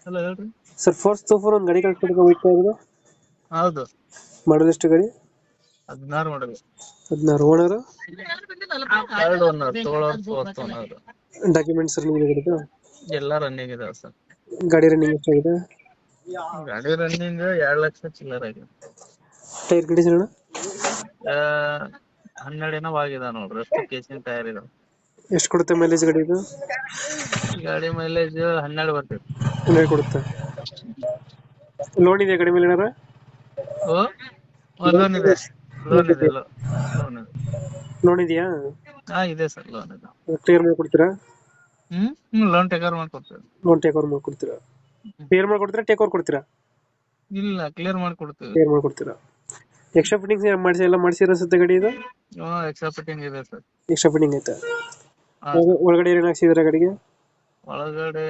Hello ಹೇಳ್ರಿ. Sir force super ಒಂದು ಗಾಡಿ ಕಳ್ಸ್ಕೊಡ್ಬೇಕು ವೈಟ್ ಕಲರ್. ಹೌದು, ಮಾಡಲ್ ಎಷ್ಟು ಗಾಡಿ? 16 ಮಾಡಲ್. 16. ಓನರ್? ಥರ್ಡ್ ಓನರ್, ತಗೊಳ್ಳೋರು ಫೋರ್ತ್ ಓನರ್. ಡಾಕ್ಯುಮೆಂಟ್ಸ್ ರನ್ನಿಂಗ್ ಇದೆ ಗಾಡಿದು? ಎಲ್ಲ ರನ್ನಿಂಗ್ ಇದಾವೆ ಸರ್. ಗಾಡಿ ರನ್ನಿಂಗ್ ಎಷ್ಟಾಗಿದೆ? ಗಾಡಿ ರನ್ನಿಂಗ್ 2 ಲಕ್ಷ ಚಿಲ್ಲರ್ ಆಗಿದೆ. ಟೈರ್ ಕಂಡೀಷನ್ ಅಣ್ಣ? 12 ಏನೋ ಆಗಿದೆ ನೋಡ್ರಿ, ಅಷ್ಟು ಕೇಸಿಂಗ್ ಟೈರ್ ಇದಾವೆ. ಎಷ್ಟು ಕೊಡುತ್ತೆ ಮೈಲೇಜ್ ಗಾಡಿ ಇದು? ಗಾಡಿ ಮೈಲೇಜ್ 12 ಬರ್ತೈತಿ. 12 ಕೊಡುತ್ತೆ. ಲೋನ್ ಇದೆಯಾ ಗಾಡಿ ಮೇಲೆ ಏನಾರ? ಲೋನ್ ಇದೆ, ಲೋನ್ ಇದೆ, ಲೋನ್ ಇದೆ. ಲೋನ್ ಇದೆಯಾ? ಇದೆ ಸರ್, ಲೋನ್ ಇದೆ. ಕ್ಲಿಯರ್ ಮಾಡ್ಕೊಡ್ತೀರಾ? ಲೋನ್ ಟೇಕ್ ಓವರ್ ಮಾಡ್ಕೊಡ್ತೇವೆ. ಲೋನ್ ಟೇಕ್ ಓವರ್ ಮಾಡ್ಕೊಡ್ತೀರಾ? ಕ್ಲಿಯರ್ ಮಾಡ್ಕೊಡ್ತೀರಾ ಟೇಕ್ ಓವರ್ ಕೊಡ್ತೀರಾ? ಇಲ್ಲ, ಕ್ಲಿಯರ್ ಮಾಡ್ಕೊಡ್ತೇವೆ. ಕ್ಲಿಯರ್ ಮಾಡ್ಕೊಡ್ತೀರಾ. ಎಕ್ಸ್ಟ್ರಾ ಫಿಟ್ಟಿಂಗ್ಸ್ ಮಾಡಿಸಿ ಎಲ್ಲ ಮಾಡಿಸಿರೋ ಸುತ್ತ ಗಾಡಿ ಇದು? ಎಕ್ಸ್ಟ್ರಾ ಫಿಟ್ಟಿಂಗ್ ಇದೆ ಸರ್. ಎಕ್ಸ್ಟ್ರಾ ಫಿಟ್ಟಿಂಗ್ ಐತೆ? ಹಾ, ಒಳಗಡೆ ಏನೇನು ಹಾಕ್ಸಿದ್ರೆ ಗಾಡಿಗೆ? ಒಳಗಡೆ